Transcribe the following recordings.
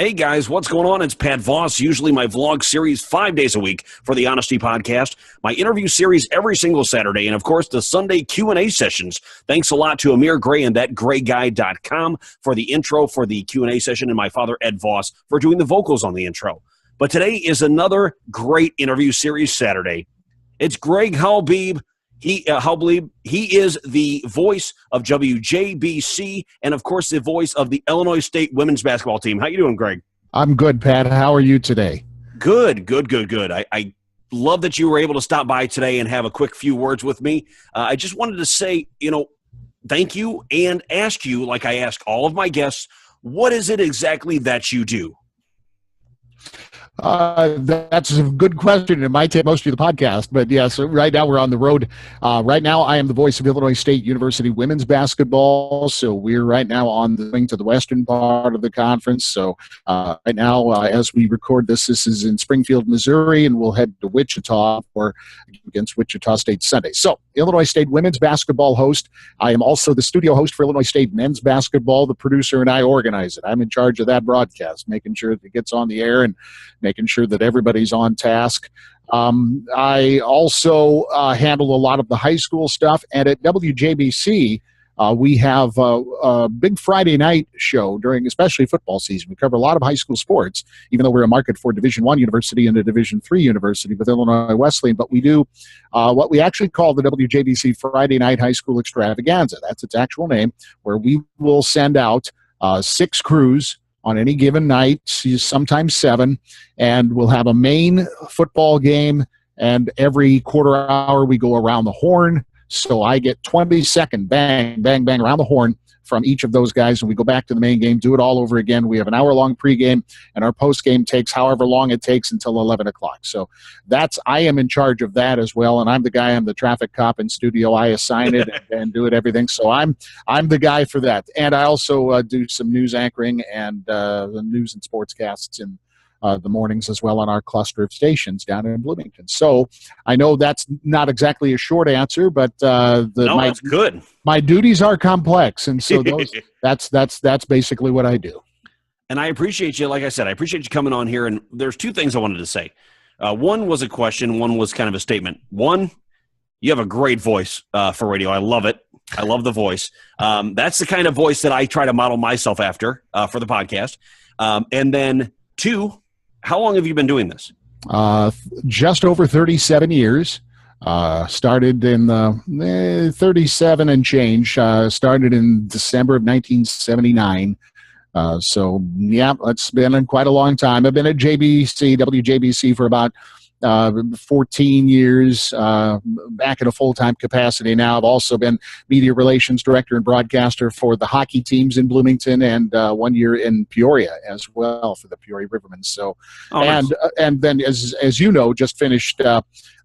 Hey guys, what's going on? It's Pat Voss. Usually my vlog series 5 days a week for the Honesty Podcast, my interview series every single Saturday, and of course the Sunday Q&A sessions. Thanks a lot to Amir Gray and thatgrayguy.com for the intro for the Q&A session, and my father Ed Voss for doing the vocals on the intro. But today is another great interview series Saturday. It's Greg Halblieb. Halblieb, he is the voice of WJBC and, of course, the voice of the Illinois State women's basketball team. How you doing, Greg? I'm good, Pat. How are you today? Good. I love that you were able to stop by today and have a quick few words with me. I just wanted to say, thank you and ask you, like I ask all of my guests, what is it exactly that you do? That's a good question. It might take most of the podcast, but yes, right now we're on the road. Right now I am the voice of Illinois State University women's basketball. So we're right now on the wing to the western part of the conference. So right now, as we record this is in Springfield, Missouri, and we'll head to Wichita against Wichita State Sunday. So Illinois State women's basketball host. I am also the studio host for Illinois State men's basketball, the producer, and I organize it. I'm in charge of that broadcast, making sure that it gets on the air and making sure that everybody's on task. I also handle a lot of the high school stuff. And at WJBC, we have a big Friday night show during especially football season. We cover a lot of high school sports, even though we're a market for Division I university and a Division III university with Illinois Wesleyan. But we do what we actually call the WJBC Friday Night High School Extravaganza. That's its actual name, where we will send out 6 crews on any given night, sometimes 7, and we'll have a main football game, and every quarter hour we go around the horn. So I get 20-second bang, bang, bang around the horn from each of those guys, and we go back to the main game, do it all over again. We have an hour-long pregame, and our postgame takes however long it takes until 11 o'clock. So I am in charge of that as well, and I'm the traffic cop in studio. I assign it and do it everything. So I'm the guy for that. And I also do some news anchoring and the news and sportscasts in the mornings as well on our cluster of stations down in Bloomington. So I know that's not exactly a short answer, but that's good. My duties are complex, and so that's basically what I do. And I appreciate you. Like I said, I appreciate you coming on here. And there's 2 things I wanted to say. One was a question. One was kind of a statement. One, you have a great voice for radio. I love it. I love the voice. That's the kind of voice that I try to model myself after for the podcast. And then 2, how long have you been doing this? Just over 37 years. Started in the 37 and change. Started in December of 1979. So, yeah, it's been quite a long time. I've been at WJBC for about 14 years, back in a full-time capacity now. I've also been media relations director and broadcaster for the hockey teams in Bloomington, and 1 year in Peoria as well for the Peoria Rivermen. So, nice. And then as you know, just finished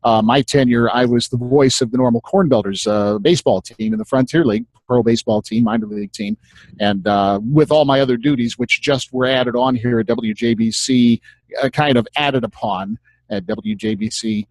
my tenure. I was the voice of the Normal Corn Belters baseball team in the Frontier League, pro baseball team, minor league team, and with all my other duties, which just were added on here at WJBC, kind of added upon at WJBC,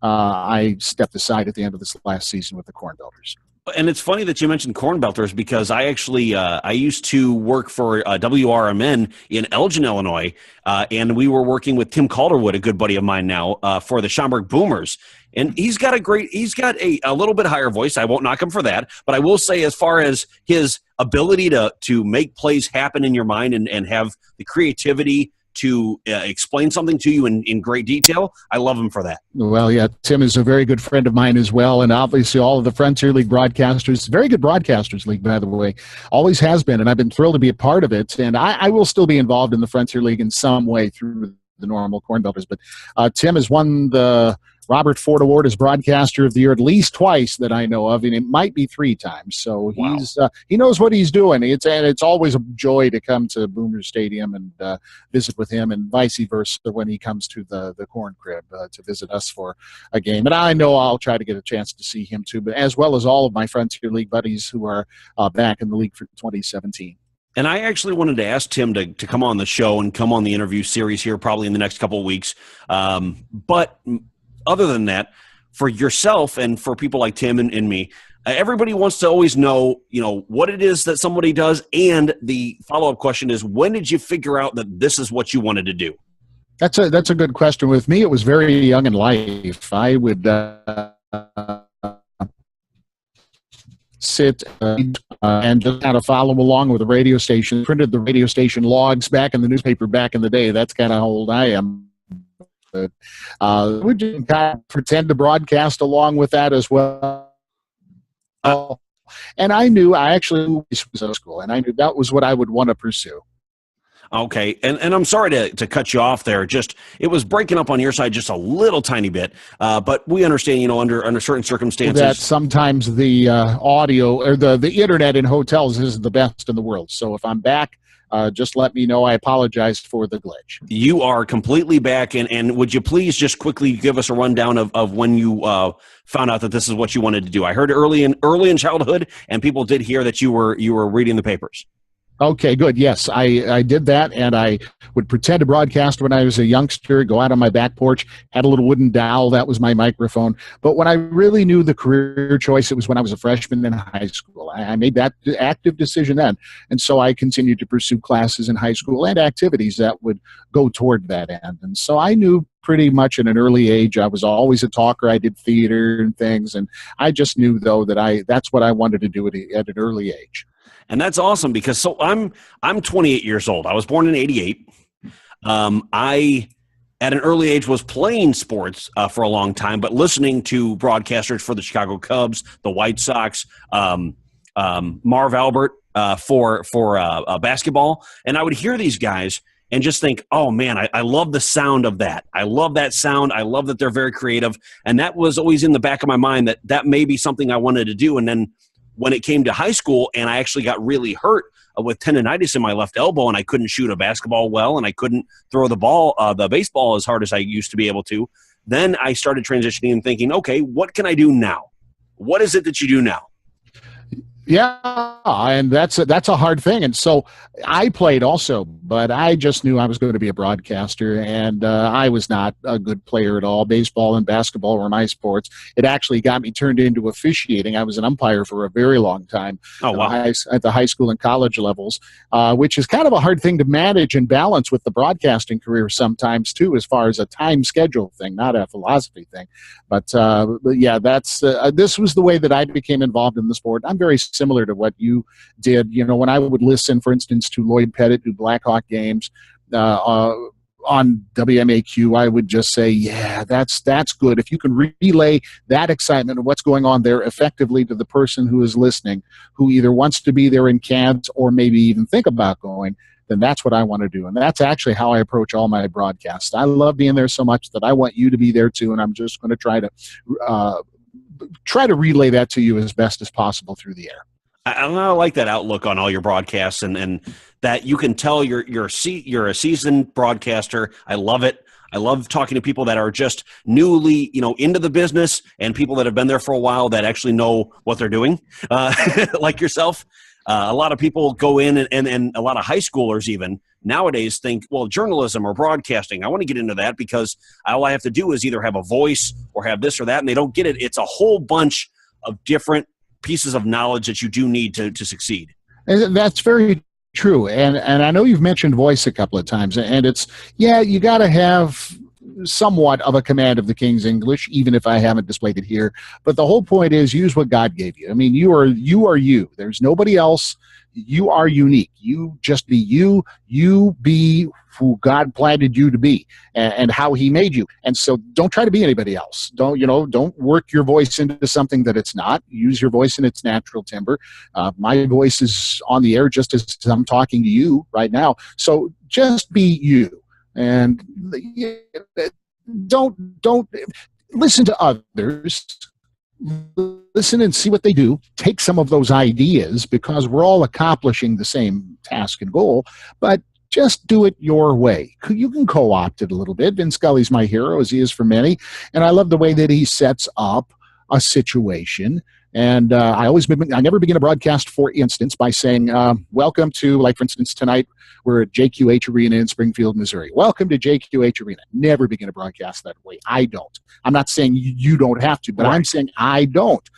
I stepped aside at the end of this last season with the Corn Belters. And it's funny that you mentioned Corn Belters because I actually I used to work for WRMN in Elgin, Illinois, and we were working with Tim Calderwood, a good buddy of mine now, for the Schaumburg Boomers. And he's got a little bit higher voice. I won't knock him for that, but I will say as far as his ability to make plays happen in your mind and have the creativity to explain something to you in great detail, I love him for that. Well, yeah, Tim is a very good friend of mine as well, and obviously all of the Frontier League broadcasters, very good broadcasters league, by the way, always has been, and I've been thrilled to be a part of it, and I will still be involved in the Frontier League in some way through the Normal Corn Belters, but Tim has won the Robert Ford Award as Broadcaster of the Year at least twice that I know of, and it might be 3 times. So he knows what he's doing. It's always a joy to come to Boomer Stadium and visit with him, and vice versa when he comes to the Corn Crib to visit us for a game. And I know I'll try to get a chance to see him too, but as well as all of my Frontier League buddies who are back in the league for 2017. And I actually wanted to ask Tim to come on the show and come on the interview series here probably in the next couple of weeks. But other than that, for yourself and for people like Tim and me, everybody wants to always know, what it is that somebody does. And the follow-up question is, when did you figure out that this is what you wanted to do? That's a good question. With me, it was very young in life. I would sit and just kind of follow along with the radio station. Printed the radio station logs back in the newspaper back in the day. That's kind of how old I am. But we just kind of pretend to broadcast along with that as well. And I actually was in school, and I knew that was what I would want to pursue. Okay, and I'm sorry to cut you off there. Just it was breaking up on your side just a little tiny bit, but we understand, under certain circumstances that sometimes the audio or the internet in hotels isn't the best in the world. So if I'm back, just let me know. I apologize for the glitch. You are completely back, and would you please just quickly give us a rundown of when you found out that this is what you wanted to do? I heard early in childhood, and people did hear that you were reading the papers. Okay, good. Yes, I did that, and I would pretend to broadcast when I was a youngster, go out on my back porch, had a little wooden dowel. That was my microphone. But when I really knew the career choice, it was when I was a freshman in high school. I made that active decision then, and so I continued to pursue classes in high school and activities that would go toward that end. And so I knew pretty much at an early age. I was always a talker. I did theater and things, and I just knew, though, that that's what I wanted to do at an early age. And that's awesome because I'm 28 years old. I was born in 88. I, at an early age, was playing sports for a long time, but listening to broadcasters for the Chicago Cubs, the White Sox, Marv Albert for basketball. And I would hear these guys and just think, oh, man, I love the sound of that. I love that sound. I love that they're very creative. And that was always in the back of my mind that may be something I wanted to do. And then when it came to high school and I actually got really hurt with tendonitis in my left elbow and I couldn't shoot a basketball well and I couldn't throw the baseball as hard as I used to be able to, then I started transitioning and thinking, okay, what can I do now? What is it that you do now? Yeah, and that's a hard thing. And so I played also, but I just knew I was going to be a broadcaster, and I was not a good player at all. Baseball and basketball were my sports. It actually got me turned into officiating. I was an umpire for a very long time. Oh, wow. At the high school and college levels, which is kind of a hard thing to manage and balance with the broadcasting career sometimes, too, as far as a time schedule thing, not a philosophy thing. But yeah, this was the way that I became involved in the sport. I'm very similar to what you did. When I would listen, for instance, to Lloyd Pettit do Blackhawk games on WMAQ, I would just say, yeah, that's good. If you can relay that excitement of what's going on there effectively to the person who is listening, who either wants to be there and can't, or maybe even think about going, then that's what I want to do. And that's actually how I approach all my broadcasts. I love being there so much that I want you to be there too, and I'm just going to try to relay that to you as best as possible through the air. I like that outlook on all your broadcasts, and that you can tell you're a seasoned broadcaster. I love it. I love talking to people that are just newly, into the business, and people that have been there for a while that actually know what they're doing, like yourself. A lot of people go in, and a lot of high schoolers even nowadays think, well, journalism or broadcasting, I want to get into that because all I have to do is either have a voice or have this or that, and they don't get it. It's a whole bunch of different pieces of knowledge that you do need to succeed. And that's very true. And I know you've mentioned voice a couple of times, and you got to have somewhat of a command of the King's English, even if I haven't displayed it here. But the whole point is use what God gave you. I mean, you are you. There's nobody else. You are unique. You just be you. You be who God planted you to be and how he made you. And so don't try to be anybody else. Don't work your voice into something that it's not. Use your voice in its natural timbre. My voice is on the air just as I'm talking to you right now. So just be you. And don't listen to others. Listen and see what they do. Take some of those ideas, because we're all accomplishing the same task and goal, but just do it your way. You can co-opt it a little bit. Vin Scully's my hero, as he is for many, and I love the way that he sets up a situation And I never begin a broadcast, for instance, by saying, welcome to, like, for instance, tonight we're at JQH Arena in Springfield, Missouri. Welcome to JQH Arena. Never begin a broadcast that way. I don't. I'm not saying you don't have to, but right. I'm saying I don't.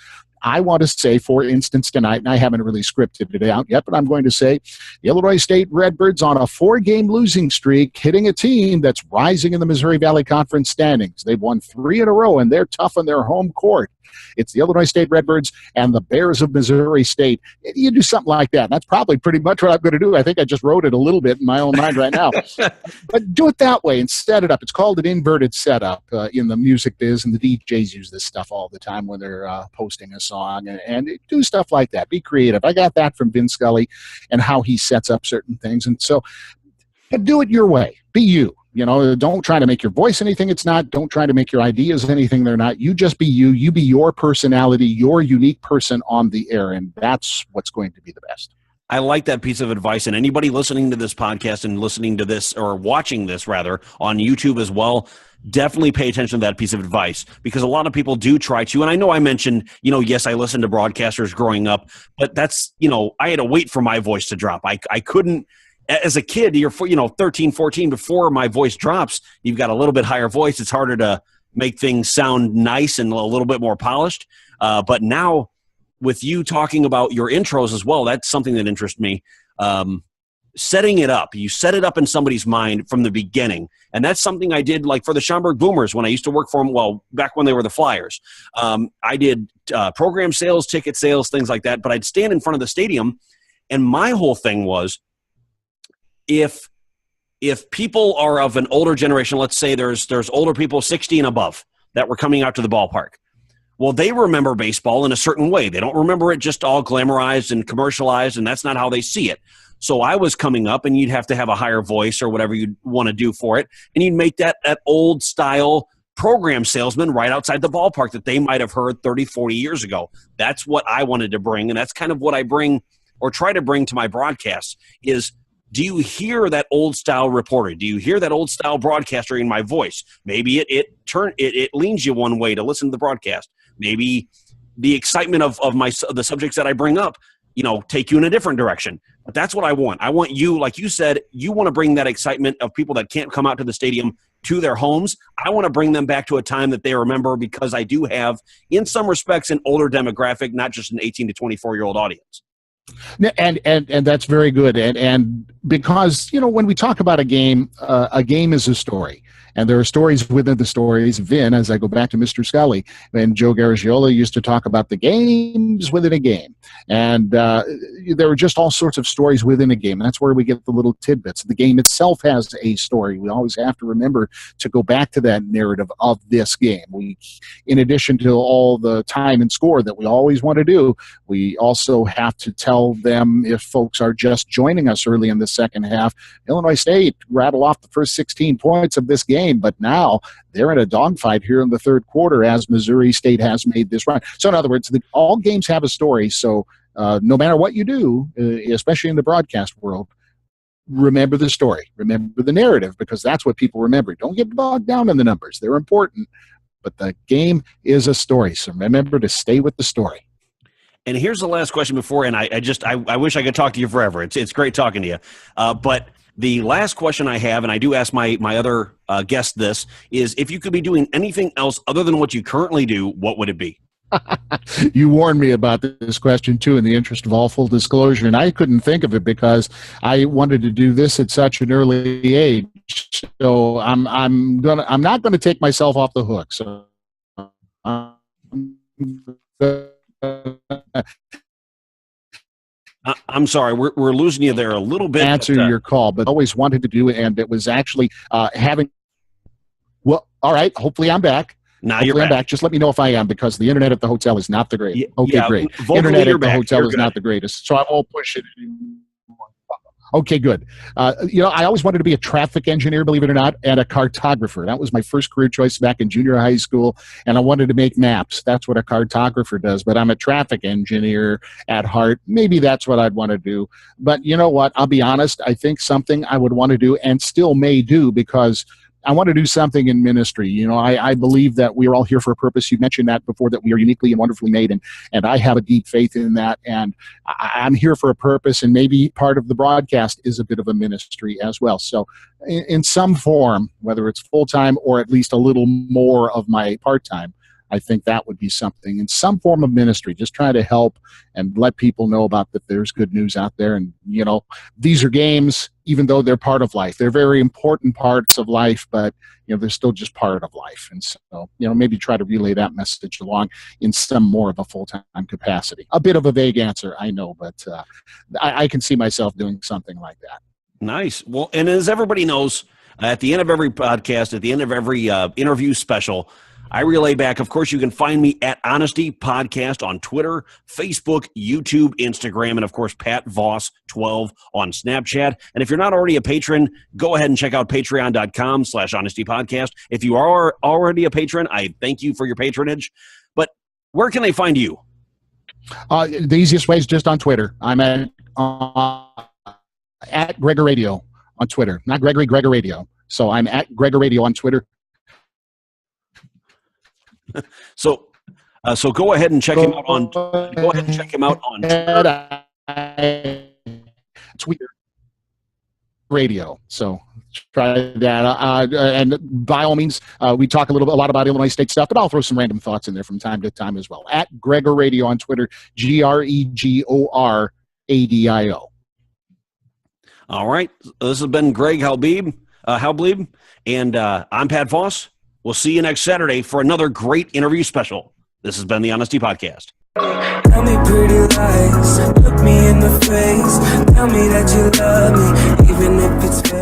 I want to say, for instance, tonight, and I haven't really scripted it out yet, but I'm going to say the Illinois State Redbirds on a 4-game losing streak, hitting a team that's rising in the Missouri Valley Conference standings. They've won 3 in a row, and they're tough on their home court. It's the Illinois State Redbirds and the Bears of Missouri State. You do something like that. That's probably pretty much what I'm going to do. I think I just wrote it a little bit in my own mind right now. But do it that way and set it up. It's called an inverted setup in the music biz, and the DJs use this stuff all the time when they're posting a song. And do stuff like that. Be creative. I got that from Vin Scully and how he sets up certain things. And so, but do it your way. Be you. You know, don't try to make your voice anything it's not. Don't try to make your ideas anything they're not. You just be you. You be your personality, your unique person on the air, and that's what's going to be the best. I like that piece of advice, and anybody listening to this podcast and listening to this, or watching this rather, on YouTube as well, definitely pay attention to that piece of advice, because a lot of people do try to, and I know I mentioned, yes, I listened to broadcasters growing up, but that's, I had to wait for my voice to drop. I couldn't. As a kid, you're 13, 14, before my voice drops, you've got a little bit higher voice. It's harder to make things sound nice and a little bit more polished. But now with you talking about your intros as well, that's something that interests me. Setting it up. You set it up in somebody's mind from the beginning. And that's something I did, like for the Schaumburg Boomers when I used to work for them, well, back when they were the Flyers. I did program sales, ticket sales, things like that. But I'd stand in front of the stadium, and my whole thing was, if people are of an older generation, let's say there's older people 60 and above that were coming out to the ballpark. Well, they remember baseball in a certain way. They don't remember it just all glamorized and commercialized, and that's not how they see it. So I was coming up, and you'd have to have a higher voice or whatever you'd want to do for it, and you'd make that old style program salesman right outside the ballpark that they might have heard 30, 40 years ago. That's what I wanted to bring, and that's kind of what I bring or try to bring to my broadcasts is, do you hear that old style reporter? Do you hear that old style broadcaster in my voice? Maybe it leans you one way to listen to the broadcast. Maybe the excitement of the subjects that I bring up, take you in a different direction. But that's what I want. I want you, like you said, you want to bring that excitement of people that can't come out to the stadium to their homes. I want to bring them back to a time that they remember, because I do have, in some respects, an older demographic, not just an 18 to 24-year-old audience. And that's very good. And because, when we talk about a game is a story. And there are stories within the stories. Vin, as I go back to Mr. Scully, and Joe Garagiola used to talk about the games within a game. And there are just all sorts of stories within a game. And that's where we get the little tidbits. The game itself has a story. We always have to remember to go back to that narrative of this game. In addition to all the time and score that we always want to do, we also have to tell them, if folks are just joining us early in the second half, Illinois State rattled off the first 16 points of this game, but now they're in a dogfight here in the third quarter as Missouri State has made this run. So in other words, all games have a story. So no matter what you do, especially in the broadcast world, remember the story, remember the narrative, because that's what people remember. Don't get bogged down in the numbers. They're important, but the game is a story. So remember to stay with the story. And here's the last question before, and I wish I could talk to you forever. It's great talking to you. But the last question I have, and I do ask my other guest this, is if you could be doing anything else other than what you currently do, what would it be? You warned me about this question too, in the interest of all full disclosure, and I couldn't think of it because I wanted to do this at such an early age. So I'm not gonna take myself off the hook. So I'm sorry, we're losing you there a little bit. Answer your call, but always wanted to do it, and it was actually having. Well, all right. Hopefully, I'm back. Now you're back. Just let me know if I am, because the internet at the hotel is not the greatest. Okay, yeah, great. Internet at the back. hotel You're is good. not the greatest, so I won't push it anymore. Okay, good. I always wanted to be a traffic engineer, believe it or not, and a cartographer. That was my first career choice back in junior high school, and I wanted to make maps. That's what a cartographer does, but I'm a traffic engineer at heart. Maybe that's what I'd want to do. But you know what? I'll be honest. I think something I would want to do and still may do, because I want to do something in ministry. You know, I believe that we are all here for a purpose. You mentioned that before, that we are uniquely and wonderfully made, and I have a deep faith in that. And I'm here for a purpose, and maybe part of the broadcast is a bit of a ministry as well. So in some form, whether it's full-time or at least a little more of my part-time, I think that would be something in some form of ministry. Just try to help and let people know about that there's good news out there. And, you know, these are games, even though they're part of life. They're very important parts of life, but, you know, they're still just part of life. And so, you know, maybe try to relay that message along in some more of a full-time capacity. A bit of a vague answer, I know, but I can see myself doing something like that. Nice. Well, and as everybody knows, at the end of every podcast, at the end of every interview special, I relay back. Of course, you can find me at Honesty Podcast on Twitter, Facebook, YouTube, Instagram, and of course, Pat Voss 12 on Snapchat. And if you're not already a patron, go ahead and check out patreon.com/Honesty Podcast. If you are already a patron, I thank you for your patronage. But where can they find you? The easiest way is just on Twitter. I'm at Gregor Radio on Twitter, not Gregory, Gregor Radio. So I'm at Gregor Radio on Twitter. So go ahead and check him out on. Go ahead and check him out on Twitter Radio. So try that. And by all means, we talk a lot about Illinois State stuff, but I'll throw some random thoughts in there from time to time as well. At Gregor Radio on Twitter, GREGORADIO. All right. This has been Greg Halblieb, and I'm Pat Voss. We'll see you next Saturday for another great interview special. This has been the Honesty Podcast. Tell me pretty lies, look me in the face. Tell me that you love me, even if it's fake.